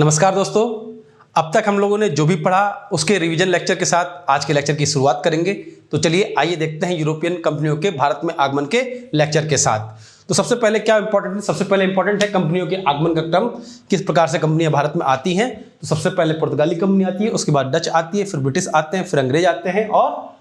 नमस्कार दोस्तों, अब तक हम लोगों ने जो भी पढ़ा उसके रिवीजन लेक्चर के साथ आज के लेक्चर की शुरुआत करेंगे। तो चलिए आइए देखते हैं यूरोपियन कंपनियों के भारत में आगमन के लेक्चर के साथ। तो सबसे पहले क्या इंपॉर्टेंट है? सबसे पहले इंपॉर्टेंट है कंपनियों के आगमन का क्रम, किस प्रकार से कंपनियां भारत में आती हैं। तो सबसे पहले पुर्तगाली कंपनी आती है, उसके बाद डच आती है, फिर ब्रिटिश आते हैं, फिर अंग्रेज आते हैं और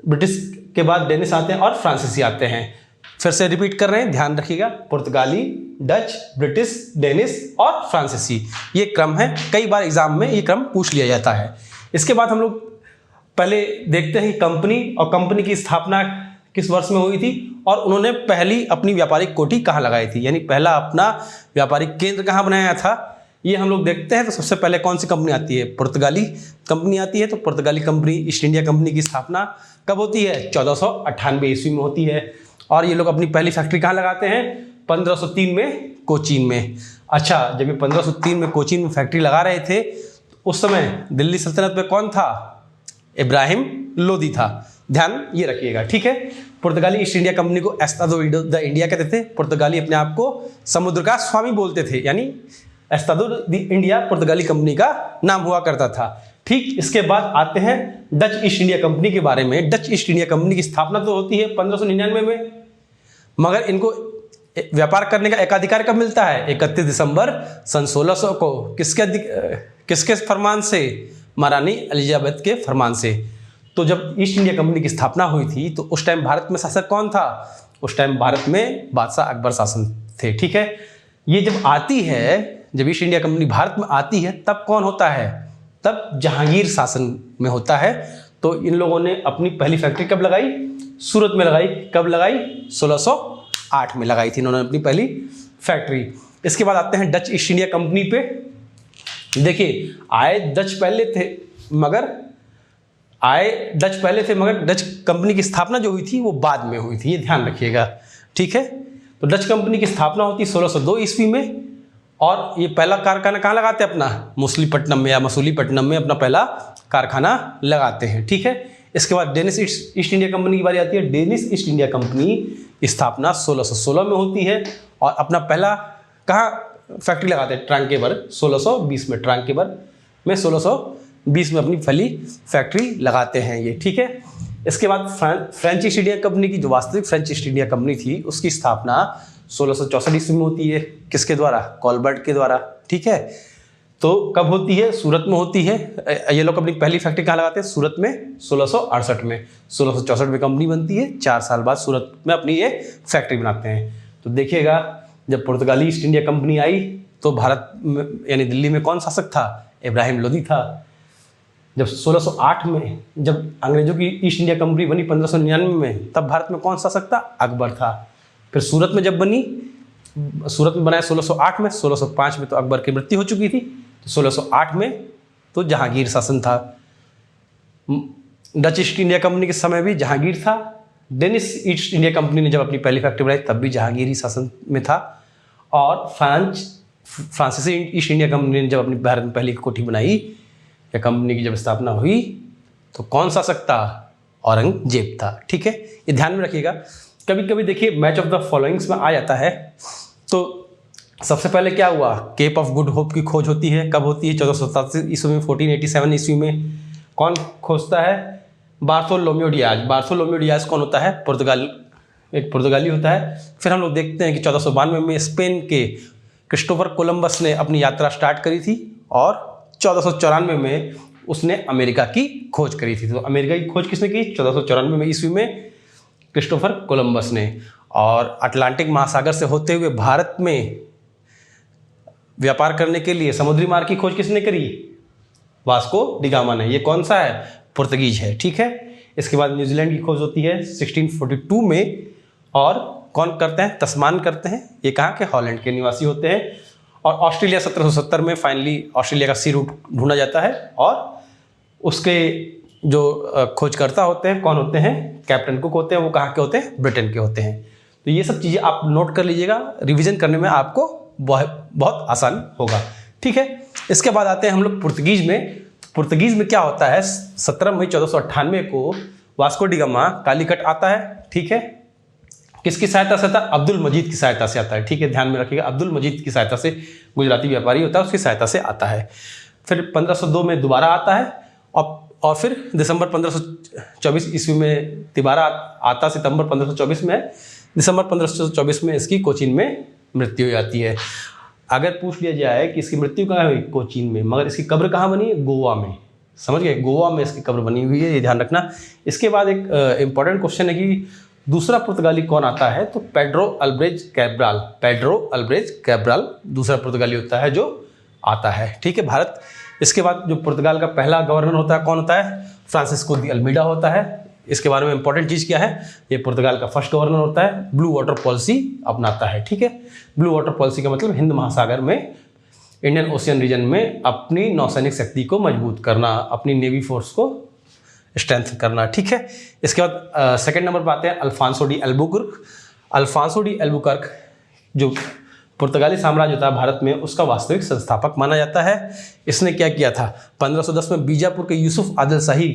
ब्रिटिश के बाद डेनिश आते हैं और फ्रांसीसी आते हैं। फिर से रिपीट कर रहे हैं, ध्यान रखिएगा, पुर्तगाली, डच, ब्रिटिश, डेनिश और फ्रांसीसी, ये क्रम है। कई बार एग्जाम में ये क्रम पूछ लिया जाता है। इसके बाद हम लोग पहले देखते हैं कंपनी और कंपनी की स्थापना किस वर्ष में हुई थी और उन्होंने पहली अपनी व्यापारिक कोठी कहाँ लगाई थी, यानी पहला अपना व्यापारिक केंद्र कहाँ बनाया था, ये हम लोग देखते हैं। तो सबसे पहले कौन सी कंपनी आती है? पुर्तगाली कंपनी आती है। तो पुर्तगाली कंपनी, ईस्ट इंडिया कंपनी की स्थापना कब होती है? 1498 ईस्वी में होती है। और ये लोग अपनी पहली फैक्ट्री कहाँ लगाते हैं? 1503 में कोचीन में। अच्छा, जब ये 1503 में कोचीन में फैक्ट्री लगा रहे थे तो उस समय दिल्ली सल्तनत में कौन था? इब्राहिम लोदी था। ध्यान ये रखिएगा, ठीक है। पुर्तगाली ईस्ट इंडिया कंपनी को एस्तादो द इंडिया कहते थे। पुर्तगाली अपने आप को समुद्र का स्वामी बोलते थे, यानी एस्तादो द इंडिया पुर्तगाली कंपनी का नाम हुआ करता था। ठीक, इसके बाद आते हैं डच ईस्ट इंडिया कंपनी के बारे में। डच ईस्ट इंडिया कंपनी की स्थापना तो होती है 1599 में, मगर इनको व्यापार करने का एकाधिकार कब मिलता है? 31 दिसंबर सन 1600 को। किसके फरमान से? महारानी एलिजाबेथ के फरमान से। तो जब ईस्ट इंडिया कंपनी की स्थापना हुई थी तो उस टाइम भारत में शासक कौन था? उस टाइम भारत में बादशाह अकबर शासन थे, ठीक है। ये जब आती है, जब ईस्ट इंडिया कंपनी भारत में आती है तब कौन होता है? तब जहांगीर शासन में होता है। तो इन लोगों ने अपनी पहली फैक्ट्री कब लगाई? सूरत में लगाई। कब लगाई? 1608 में लगाई थी इन्होंने अपनी पहली फैक्ट्री। इसके बाद आते हैं डच ईस्ट इंडिया कंपनी पे। देखिए, आए डच पहले थे मगर डच कंपनी की स्थापना जो हुई थी वो बाद में हुई थी, ये ध्यान रखिएगा, ठीक है। तो डच कंपनी की स्थापना होती 1602 ईस्वी में और ये पहला कारखाना कहाँ लगाते हैं? अपना मसूलीपट्टनम में अपना पहला कारखाना लगाते हैं, ठीक है। इसके बाद डेनिश ईस्ट इंडिया कंपनी की बारी आती है। डेनिश ईस्ट इंडिया कंपनी की स्थापना 1616 में होती है और अपना पहला कहाँ फैक्ट्री लगाते हैं? ट्रांकेबर 1620 में। ट्रांकेबर में 1620 में अपनी पहली फैक्ट्री लगाते हैं ये, ठीक है। इसके बाद फ्रेंच ईस्ट इंडिया कंपनी की, जो वास्तविक फ्रेंच ईस्ट इंडिया कंपनी थी, उसकी स्थापना 1664 ईस्वी में होती है। किसके द्वारा? कॉलबर्ट के द्वारा, ठीक है। तो कब होती है? सूरत में होती है। ये लोग अपनी पहली फैक्ट्री कहाँ लगाते हैं? सूरत में 1668 में। 1664 में कंपनी बनती है, 4 साल बाद सूरत में अपनी ये फैक्ट्री बनाते हैं। तो देखिएगा, जब पुर्तगाली ईस्ट इंडिया कंपनी आई तो भारत में, यानी दिल्ली में कौन शासक था? इब्राहिम लोदी था। जब 1608 में जब अंग्रेजों की ईस्ट इंडिया कंपनी बनी 1599 में, तब भारत में कौन शासक था? अकबर था। फिर सूरत में जब बनी, सूरत में बनाया 1608 में, 1605 में तो अकबर की मृत्यु हो चुकी थी, तो 1608 में तो जहांगीर शासन था। डच ईस्ट इंडिया कंपनी के समय भी जहांगीर था। डेनिश ईस्ट इंडिया कंपनी ने जब अपनी पहली फैक्ट्री बनाई तब भी जहांगीरी शासन में था। और फ्रांसीसी ईस्ट इंडिया कंपनी ने जब अपनी भारत में पहली कोठी बनाई, या कंपनी की जब स्थापना हुई, तो कौन शासक था? औरंगजेब था, ठीक है। ये ध्यान में रखिएगा। कभी कभी देखिए मैच ऑफ द फॉलोइंग्स में आ जाता है। तो सबसे पहले क्या हुआ? केप ऑफ गुड होप की खोज होती है। कब होती है? 1487 ईस्वी में। 1487 ईस्वी में कौन खोजता है? बार्थोलोम्यो डियाज। बार्थोलोम्यो डियाज कौन होता है? एक पुर्तगाली होता है। फिर हम लोग देखते हैं कि 1492 में स्पेन के क्रिस्टोफर कोलंबस ने अपनी यात्रा स्टार्ट करी थी और 1494 में उसने अमेरिका की खोज करी थी। तो अमेरिका की खोज किसने की? 1494 में ईस्वी में क्रिस्टोफर कोलंबस ने। और अटलांटिक महासागर से होते हुए भारत में व्यापार करने के लिए समुद्री मार्ग की खोज किसने करी? वास्को डी गामा ने। ये कौन सा है? पुर्तगीज है, ठीक है। इसके बाद न्यूजीलैंड की खोज होती है 1642 में और कौन करते हैं? तस्मान करते हैं। ये कहाँ के? हॉलैंड के निवासी होते हैं। और ऑस्ट्रेलिया 1770 में फाइनली ऑस्ट्रेलिया का सी रूट ढूंढा जाता है और उसके जो खोजकर्ता होते हैं कौन होते हैं? कैप्टन कुक होते हैं। वो कहाँ के होते हैं? ब्रिटेन के होते हैं। तो ये सब चीज़ें आप नोट कर लीजिएगा, रिवीजन करने में आपको बहुत आसान होगा, ठीक है। इसके बाद आते हैं हम लोग पुर्तगीज में। पुर्तगीज में क्या होता है? 17 मई 1498 को वास्को डी गामा कालीकट आता है, ठीक है। किसकी सहायता से आता है? अब्दुल मजीद की सहायता से आता है, ठीक है, ध्यान में रखिएगा, अब्दुल मजीद की सहायता से गुजराती व्यापारी होता है उसकी सहायता से आता है। फिर 1502 में दोबारा आता है और फिर दिसंबर 1524 ईस्वी में दोबारा आता, सितंबर 1524 में, दिसंबर 1524 में इसकी कोचीन में मृत्यु हो जाती है। अगर पूछ लिया जाए कि इसकी मृत्यु कहाँ हुई, कोचीन में, मगर इसकी कब्र कहाँ बनी है, गोवा में। समझ गए, गोवा में इसकी कब्र बनी हुई है, ये ध्यान रखना। इसके बाद एक इंपॉर्टेंट क्वेश्चन है कि दूसरा पुर्तगाली कौन आता है, तो पेड्रो अल्ब्रेज कैब्राल। पेड्रो अल्ब्रेज कैब्राल दूसरा पुर्तगाली होता है जो आता है। ठीक है, भारत। इसके बाद जो पुर्तगाल का पहला गवर्नर होता है कौन होता है, फ्रांसिस्को दी अल्मीडा होता है। इसके बारे में इंपॉर्टेंट चीज़ क्या है, ये पुर्तगाल का फर्स्ट गवर्नर होता है, ब्लू वाटर पॉलिसी अपनाता है। ठीक है, ब्लू वाटर पॉलिसी का मतलब हिंद महासागर में, इंडियन ओशियन रीजन में अपनी नौसैनिक शक्ति को मजबूत करना, अपनी नेवी फोर्स को स्ट्रेंथ करना। ठीक है, इसके बाद सेकंड नंबर पर आते हैं Alfonso de Albuquerque. Alfonso de Albuquerque जो पुर्तगाली साम्राज्य था भारत में, उसका वास्तविक संस्थापक माना जाता है। इसने क्या किया था, 1510 में बीजापुर के यूसुफ आदिल शाही,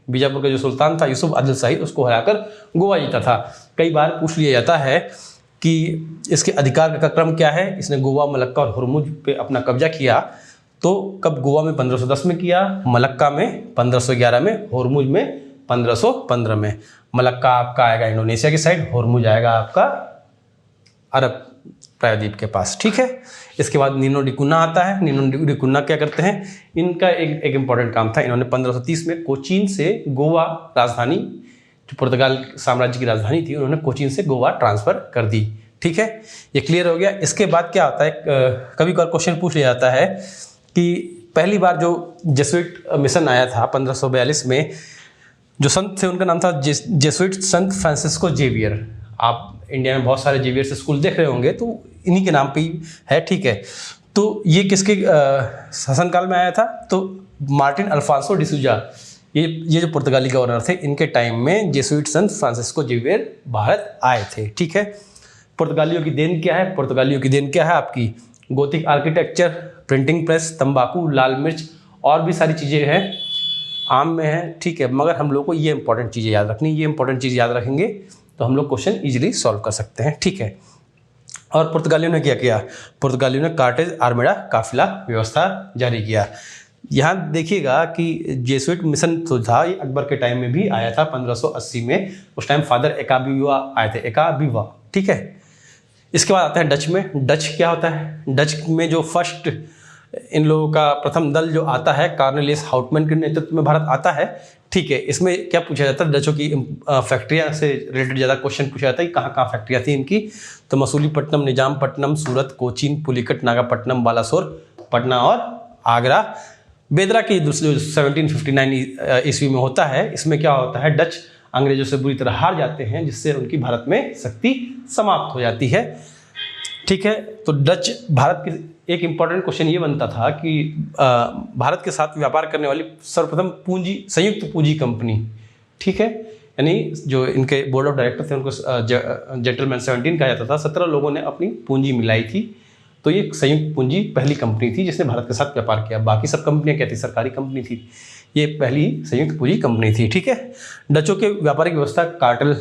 बीजापुर का जो सुल्तान था यूसुफ आदिल शाही, उसको हराकर गोवा जीता था। कई बार पूछ लिया जाता है कि इसके अधिकार का क्रम क्या है। इसने गोवा, मलक्का और हुरमुज पे अपना कब्जा किया। तो कब, गोवा में 1510 में किया, मलक्का में 1511 में, हुरमुज में 1515 में। मलक्का आपका आएगा इंडोनेशिया की साइड, हुरमुज आएगा आपका अरब प्रायद्वीप के पास। ठीक है, इसके बाद नीनो डी कुन्ना आता है। नीनो डी कुन्ना क्या करते हैं, इनका एक इंपॉर्टेंट काम था। इन्होंने 1530 में कोचीन से गोवा राजधानी, जो पुर्तगाल साम्राज्य की राजधानी थी, उन्होंने कोचीन से गोवा ट्रांसफ़र कर दी। ठीक है, ये क्लियर हो गया। इसके बाद क्या होता है, कभी कभार क्वेश्चन पूछ लिया जाता है कि पहली बार जो जेसुइट मिशन आया था 1542 में, जो संत थे उनका नाम था जेसुइट संत फ्रांसिस्को जेवियर। आप इंडिया में बहुत सारे जेवियर से स्कूल देख रहे होंगे, तो इन्हीं के नाम पे ही है। ठीक है, तो ये किसके शासनकाल में आया था, तो मार्टिन अल्फांसो डिसूजा, ये जो पुर्तगाली गवर्नर थे, इनके टाइम में जेसुइट संत फ्रांसिस्को जेवियर भारत आए थे। ठीक है, पुर्तगालियों की देन क्या है, पुर्तगालियों की देन क्या है आपकी, गोथिक आर्किटेक्चर, प्रिंटिंग प्रेस, तंबाकू, लाल मिर्च और भी सारी चीज़ें हैं, आम में है। ठीक है, मगर हम लोग को ये इंपॉर्टेंट चीज़ें याद रखनी, ये इंपॉर्टेंट चीज़ याद रखेंगे तो हम लोग क्वेश्चन इजीली सॉल्व कर सकते हैं। ठीक है, और पुर्तगालियों ने क्या किया, पुर्तगालियों ने कार्टेज आर्मेडा काफिला व्यवस्था जारी किया। यहाँ देखिएगा कि जेसुइट मिशन तो था, ये अकबर के टाइम में भी आया था 1580 में। उस टाइम फादर एकाबीवा आए थे, एकाबीवा। ठीक है, इसके बाद आता है डच में। डच क्या होता है, डच में जो फर्स्ट इन लोगों का प्रथम दल जो आता है, कार्नेलियस हाउटमैन के नेतृत्व में भारत आता है। ठीक है, इसमें क्या पूछा जाता है, डचों की फैक्ट्रियाँ से रिलेटेड ज़्यादा क्वेश्चन पूछा जाता है कि कहाँ कहाँ फैक्ट्रियाँ थी इनकी, तो मसूलीपट्टनम, निजामपट्टनम, सूरत, कोचीन, पुलिकट, नागापट्टनम, बालासोर, पटना और आगरा। बेदरा की दूसरी 1759 ईस्वी में होता है। इसमें क्या होता है, डच अंग्रेजों से बुरी तरह हार जाते हैं, जिससे उनकी भारत में शक्ति समाप्त हो जाती है। ठीक है, तो डच भारत के, एक इम्पॉर्टेंट क्वेश्चन ये बनता था कि भारत के साथ व्यापार करने वाली सर्वप्रथम संयुक्त पूंजी कंपनी। ठीक है, यानी जो इनके बोर्ड ऑफ डायरेक्टर थे उनको जेंटलमैन 17 कहा जाता था। 17 लोगों ने अपनी पूंजी मिलाई थी, तो ये संयुक्त पूंजी पहली कंपनी थी जिसने भारत के साथ व्यापार किया। बाकी सब कंपनियां क्या थी, सरकारी कंपनी थी, ये पहली संयुक्त पूंजी कंपनी थी। ठीक है, डचों के व्यापारिक व्यवस्था कार्टेल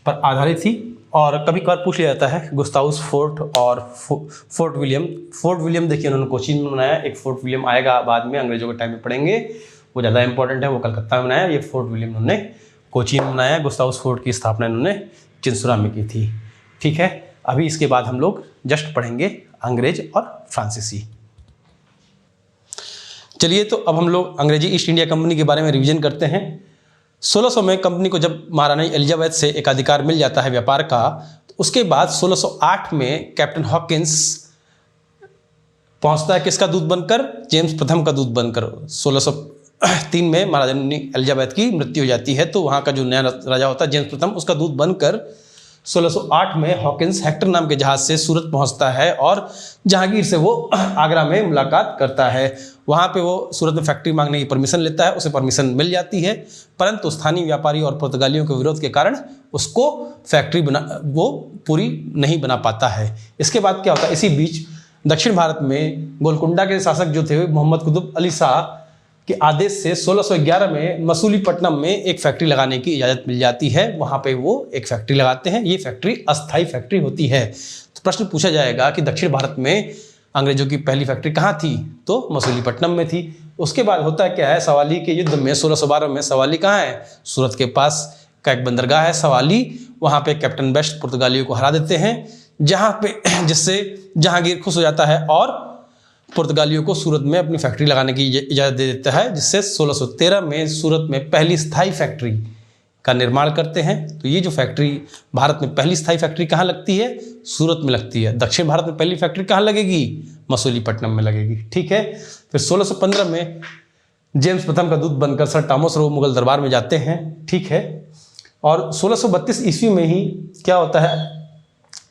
पर आधारित थी। और कभी कभार पूछ लिया जाता है गुस्ताउस फोर्ट और फोर्ट विलियम। फोर्ट विलियम देखिए उन्होंने कोचीन में बनाया, एक फोर्ट विलियम आएगा बाद में, अंग्रेजों के टाइम में पढ़ेंगे, वो ज़्यादा इंपॉर्टेंट है, वो कलकत्ता में बनाया। ये फोर्ट विलियम उन्होंने कोचीन में बनाया। गुस्ताउस फोर्ट की स्थापना इन्होंने चिंसुरा में की थी। ठीक है, अभी इसके बाद हम लोग जस्ट पढ़ेंगे अंग्रेज और फ्रांसीसी। चलिए, तो अब हम लोग अंग्रेजी ईस्ट इंडिया कंपनी के बारे में रिवीजन करते हैं। 1600 में कंपनी को जब महारानी एलिजाबेथ से एक अधिकार मिल जाता है व्यापार का, तो उसके बाद 1608 में कैप्टन हॉकिंस पहुंचता है किसका दूत बनकर, जेम्स प्रथम का दूत बनकर। 1603 में महारानी एलिजाबेथ की मृत्यु हो जाती है, तो वहाँ का जो नया राजा होता है जेम्स प्रथम, उसका दूत बनकर 1608 में हॉकिंस हेक्टर नाम के जहाज़ से सूरत पहुंचता है और जहांगीर से वो आगरा में मुलाकात करता है। वहाँ पे वो सूरत में फैक्ट्री मांगने की परमिशन लेता है, उसे परमिशन मिल जाती है, परंतु स्थानीय व्यापारी और पुर्तगालियों के विरोध के कारण उसको फैक्ट्री वो पूरी नहीं बना पाता है। इसके बाद क्या होता है, इसी बीच दक्षिण भारत में गोलकुंडा के शासक जो थे मोहम्मद कुतुब अली शाह के आदेश से 1611 में मसूलीपट्टनम में एक फैक्ट्री लगाने की इजाज़त मिल जाती है। वहाँ पे वो एक फैक्ट्री लगाते हैं, ये फैक्ट्री अस्थायी फैक्ट्री होती है। तो प्रश्न पूछा जाएगा कि दक्षिण भारत में अंग्रेजों की पहली फैक्ट्री कहाँ थी, तो मसूलीपट्टनम में थी। उसके बाद होता क्या है, सवाली के युद्ध में 1612 में सवाली कहाँ है, सूरत के पास का एक बंदरगाह है सवाली, वहाँ पे कैप्टन बेस्ट पुर्तगालियों को हरा देते हैं, जहाँ पे जिससे जहांगीर खुश हो जाता है और पुर्तगालियों को सूरत में अपनी फैक्ट्री लगाने की इजाज़त दे देता है, जिससे 1613 में सूरत में पहली स्थायी फैक्ट्री का निर्माण करते हैं। तो ये जो फैक्ट्री भारत में पहली स्थायी फैक्ट्री कहाँ लगती है, सूरत में लगती है। दक्षिण भारत में पहली फैक्ट्री कहाँ लगेगी, मसूलीपट्टनम में लगेगी। ठीक है, फिर 1615 में जेम्स प्रथम का दूत बनकर सर टॉमस रो मुगल दरबार में जाते हैं। ठीक है, और 1632 ईस्वी में ही क्या होता है,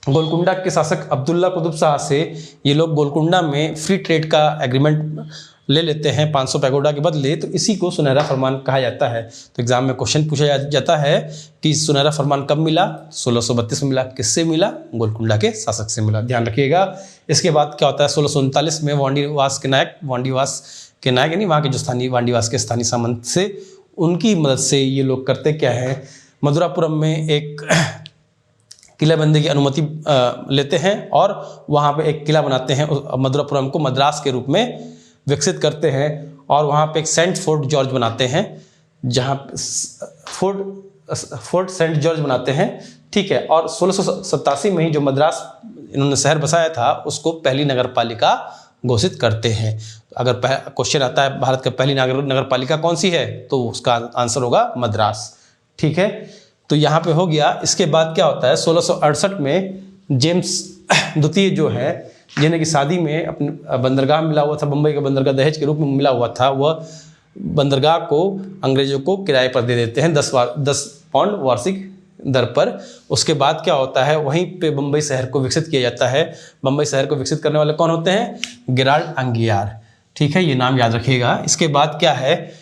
गोलकुंडा के शासक अब्दुल्ला कुतुब शाह से ये लोग गोलकुंडा में फ्री ट्रेड का एग्रीमेंट ले लेते हैं 500 पैगोडा के बदले। तो इसी को सुनहरा फरमान कहा जाता है। तो एग्जाम में क्वेश्चन पूछा जाता है कि सुनहरा फरमान कब मिला, 1632 में मिला। किससे मिला, गोलकुंडा के शासक से मिला, ध्यान रखिएगा। इसके बाद क्या होता है, 1639 में वांडीवास के नायक यानी वहाँ के जो स्थानीय वांडीवास के स्थानीय सामंत से उनकी मदद से ये लोग करते क्या है, मदुरापुरम में एक किलाबंदी की अनुमति लेते हैं और वहाँ पे एक किला बनाते हैं। मदुरापुरम को मद्रास के रूप में विकसित करते हैं और वहाँ पे एक सेंट फोर्ट जॉर्ज बनाते हैं, जहाँ फोर्ट सेंट जॉर्ज बनाते हैं। ठीक है, और 1687 में ही जो मद्रास इन्होंने शहर बसाया था उसको पहली नगर पालिका घोषित करते हैं। अगर क्वेश्चन आता है भारत की पहली नगर पालिका कौन सी है, तो उसका आंसर होगा मद्रास। ठीक है, तो यहाँ पे हो गया। इसके बाद क्या होता है, 1668 में जेम्स द्वितीय जो है, जिन्हें की शादी में अपने बंदरगाह मिला हुआ था, बम्बई का बंदरगाह दहेज के रूप में मिला हुआ था, वह बंदरगाह को अंग्रेजों को किराए पर दे देते हैं 10 पाउंड वार्षिक दर पर। उसके बाद क्या होता है, वहीं पे बम्बई शहर को विकसित किया जाता है। बम्बई शहर को विकसित करने वाले कौन होते हैं, गेराल्ड अंगियार। ठीक है, ये नाम याद रखिएगा। इसके बाद क्या है,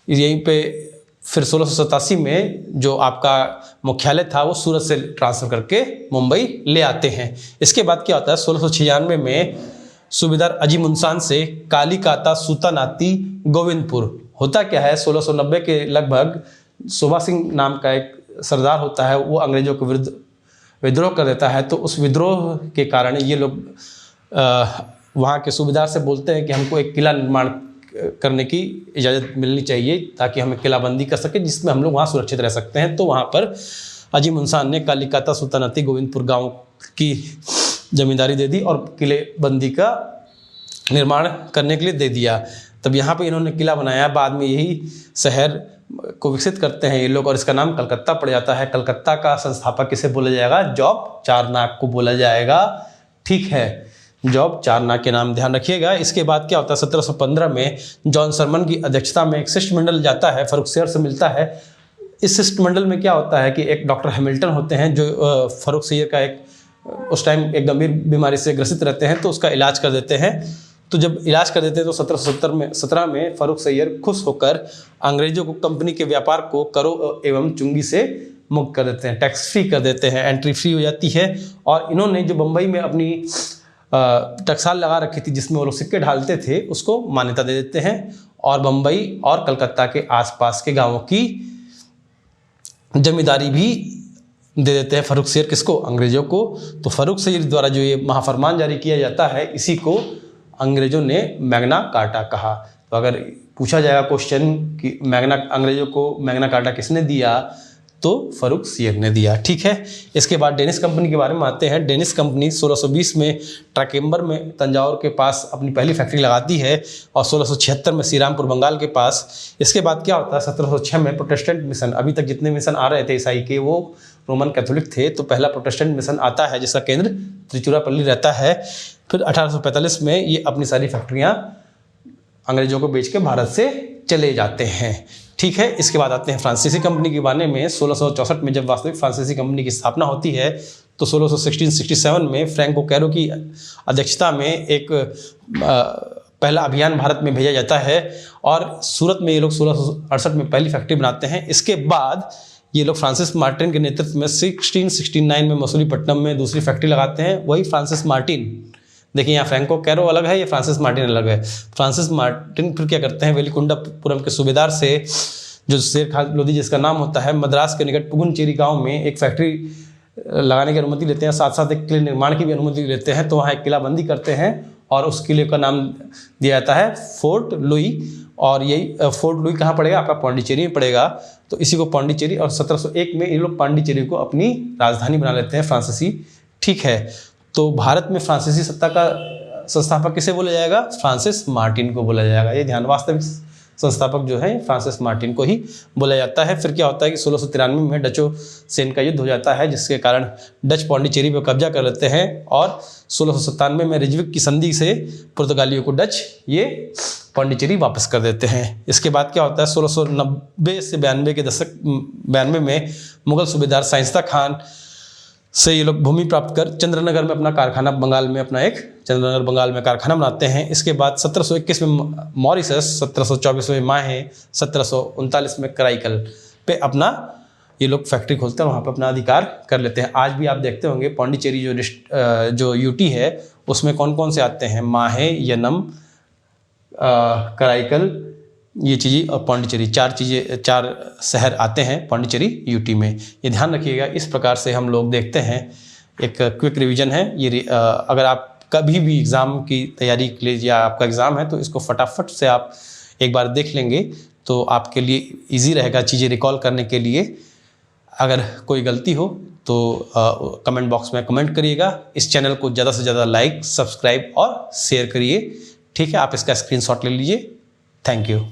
यहीं पे फिर 1687 में जो आपका मुख्यालय था वो सूरत से ट्रांसफ़र करके मुंबई ले आते हैं। इसके बाद क्या होता है, 1696 में सूबेदार अजीम उनसान से कालीकाता सूतानाती गोविंदपुर। होता क्या है, 1690 के लगभग शोभा सिंह नाम का एक सरदार होता है, वो अंग्रेजों के विरुद्ध विद्रोह कर देता है। तो उस विद्रोह के कारण ये लोग वहाँ के सूबेदार से बोलते हैं कि हमको एक किला निर्माण करने की इजाज़त मिलनी चाहिए ताकि हमें किलाबंदी कर सके, जिसमें हम लोग वहाँ सुरक्षित रह सकते हैं। तो वहाँ पर अजीम उनसान ने कालीकाता सुल्तानती गोविंदपुर गांव की जमींदारी दे दी और किलेबंदी का निर्माण करने के लिए दे दिया। तब यहाँ पे इन्होंने किला बनाया। बाद में यही शहर को विकसित करते हैं ये लोग और इसका नाम कलकत्ता पड़ जाता है। कलकत्ता का संस्थापक किसे बोला जाएगा, जॉब चारनाक को बोला जाएगा। ठीक है, जॉब चारनाक के नाम ध्यान रखिएगा। इसके बाद क्या होता है, 1715 में जॉन सरमन की अध्यक्षता में एक शिष्टमंडल जाता है, फर्रुखसियर से मिलता है। इस शिष्टमंडल में क्या होता है कि एक डॉक्टर हैमिल्टन होते हैं जो फर्रुखसियर का एक उस टाइम एक गंभीर बीमारी से ग्रसित रहते हैं, तो उसका इलाज कर देते हैं। तो जब इलाज कर देते हैं तो 1717 में फर्रुखसियर खुश होकर अंग्रेजों को कंपनी के व्यापार को करो एवं चुंगी से मुक्त कर देते हैं, टैक्स फ्री कर देते हैं, एंट्री फ्री हो जाती है। और इन्होंने जो बम्बई में अपनी टकसाल लगा रखी थी जिसमें वो लोग सिक्के ढालते थे, उसको मान्यता दे देते हैं और बम्बई और कलकत्ता के आसपास के गांवों की जमींदारी भी दे देते हैं फर्रुखसियर किसको, अंग्रेजों को। तो फर्रुखसियर द्वारा जो ये महाफरमान जारी किया जाता है, इसी को अंग्रेजों ने मैग्ना कार्टा कहा। तो अगर पूछा जाएगा क्वेश्चन कि अंग्रेजों को मैग्ना कार्टा किसने दिया, तो फर्रुखसियर ने दिया। ठीक है, इसके बाद डेनिश कंपनी के बारे में आते हैं। डेनिश कंपनी 1620 में ट्राकेम्बर में तंजावुर के पास अपनी पहली फैक्ट्री लगाती है और 1676 में श्रीरामपुर बंगाल के पास। इसके बाद क्या होता है, 1706 में प्रोटेस्टेंट मिशन, अभी तक जितने मिशन आ रहे थे ईसाई के वो रोमन कैथोलिक थे, तो पहला प्रोटेस्टेंट मिशन आता है जिसका केंद्र त्रिचुरापल्ली रहता है। फिर 1845 में ये अपनी सारी फैक्ट्रियाँ अंग्रेजों को बेच के भारत से चले जाते हैं। ठीक है, इसके बाद आते हैं फ्रांसीसी कंपनी के बारे में। 1664 में जब वास्तविक फ्रांसीसी कंपनी की स्थापना होती है तो 1667 में फ्रैंको कैरो की अध्यक्षता में एक पहला अभियान भारत में भेजा जाता है और सूरत में ये लोग 1668 में पहली फैक्ट्री बनाते हैं। इसके बाद ये लोग फ्रांसिस मार्टिन के नेतृत्व में 1669 में मसूलीपट्टनम में दूसरी फैक्ट्री लगाते हैं, वही फ्रांसिस मार्टिन। देखिए यहाँ फ्रैंको कैरो अलग है, ये फ्रांसिस मार्टिन अलग है। फ्रांसिस मार्टिन फिर क्या करते हैं, वेलिकुंडापुरम के सूबेदार से जो शेर खान लोधी जिसका नाम होता है, मद्रास के निकट पुगुनचेरी गांव में एक फैक्ट्री लगाने की अनुमति लेते हैं, साथ साथ एक किले निर्माण की भी अनुमति लेते हैं। तो वहाँ एक किलाबंदी करते हैं और उस किले का नाम दिया जाता है फोर्ट लुई। और यही फोर्ट लुई कहाँ पड़ेगा? आपका पांडिचेरी में पड़ेगा। तो इसी को पांडिचेरी, और 1701 में ये लोग पांडिचेरी को अपनी राजधानी बना लेते हैं फ्रांसीसी। ठीक है, तो भारत में फ्रांसीसी सत्ता का संस्थापक किसे बोला जाएगा? फ्रांसिस मार्टिन को बोला जाएगा। ये ध्यान, वास्तविक संस्थापक जो है फ्रांसिस मार्टिन को ही बोला जाता है। फिर क्या होता है कि 1693 में डचो सेन का युद्ध हो जाता है, जिसके कारण डच पांडिचेरी पर कब्जा कर लेते हैं और 1697 में रिजविक की संधि से पुर्तगालियों को डच ये पांडिचेरी वापस कर देते हैं। इसके बाद क्या होता है? 1690 से 92 में मुगल सूबेदार शाइस्ता खान से ये लोग भूमि प्राप्त कर चंद्रनगर में अपना कारखाना, बंगाल में अपना एक चंद्रनगर बंगाल में कारखाना बनाते हैं। इसके बाद 1721 में मॉरिशस, 1724 में माहे, 1739 में कराईकल पे अपना ये लोग फैक्ट्री खोलते हैं, वहाँ पे अपना अधिकार कर लेते हैं। आज भी आप देखते होंगे पांडिचेरी जो यूटी है उसमें कौन कौन से आते हैं? माहे, यनम, कराईकल, ये चीज़ें और पांडिचेरी, चार शहर आते हैं पांडिचेरी यूटी में। ये ध्यान रखिएगा। इस प्रकार से हम लोग देखते हैं, एक क्विक रिवीजन है ये। अगर आप कभी भी एग्ज़ाम की तैयारी के लिए या आपका एग्ज़ाम है तो इसको फटाफट से आप एक बार देख लेंगे तो आपके लिए ईजी रहेगा चीज़ें रिकॉल करने के लिए। अगर कोई गलती हो तो कमेंट बॉक्स में कमेंट करिएगा। इस चैनल को ज़्यादा से ज़्यादा लाइक, सब्सक्राइब और शेयर करिए। ठीक है, आप इसका स्क्रीनशॉट ले लीजिए। Thank you.